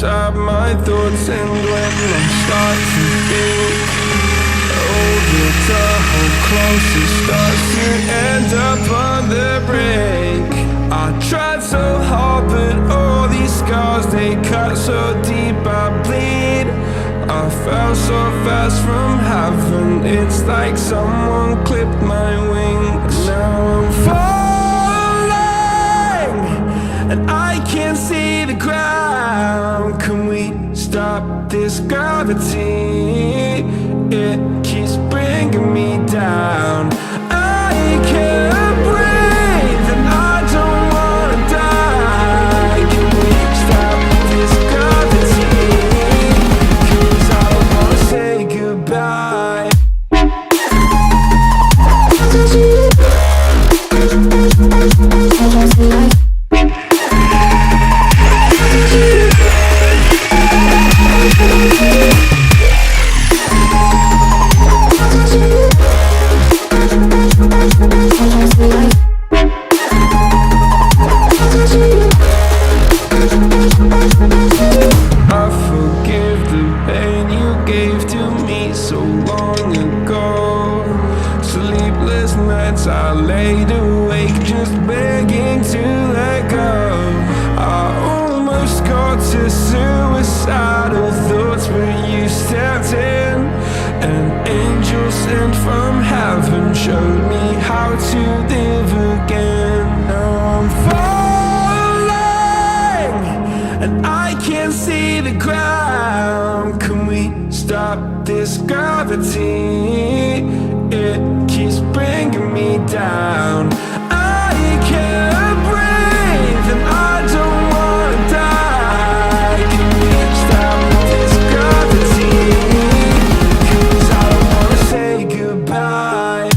inside my thoughts, and when I start to think, oh, the hold close, it starts to end up on the brink. I tried so hard, but all these scars, they cut so deep, I bleed. I fell so fast from heaven, it's like someone clipped my wings. Now I'm falling, and I can't see the ground. Can we stop this gravity? It keeps bringing me down. I can't breathe, and I don't wanna die. Can we stop this gravity? 'Cause I don't wanna say goodbye. I forgive the pain you gave to me so long ago. Sleepless nights I laid awake just begging to let go. I almost got to suicidal thoughts, but you stepped in. An angel sent from heaven showed me how to live again. Now I'm falling, and I can't see the ground. Can we stop this gravity? It keeps bringing me down. I can't breathe, and I don't wanna die. Can we stop this gravity? 'Cause I don't wanna say goodbye.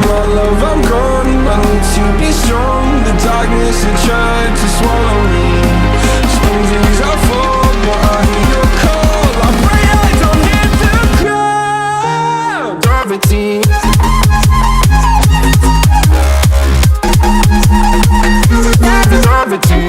My love, I'm gone, I need to be strong. The darkness had tried to swallow me. Some days I fall, but I hear your call. I pray I don't hit the ground. Gravity. Gravity.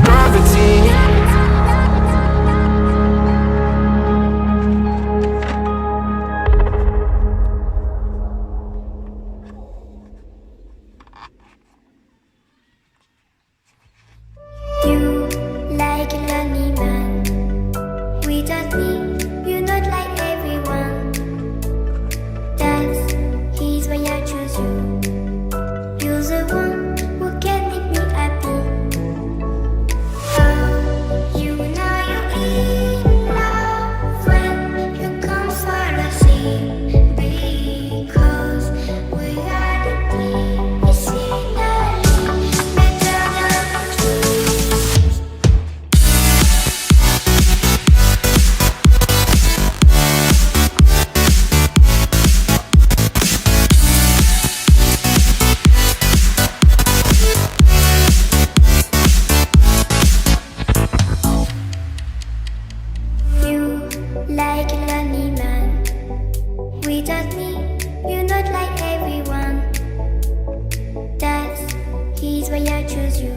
Gravity. You like a lonely man. Without me, you're not like everyone. That's he's why I choose you. You're the one who can make me happy. Oh, you know you're in love when you come for the sea. Because we are the medicinally better than trees. You like a lonely man. Without me, you're not like everyone. That's he's why I choose you.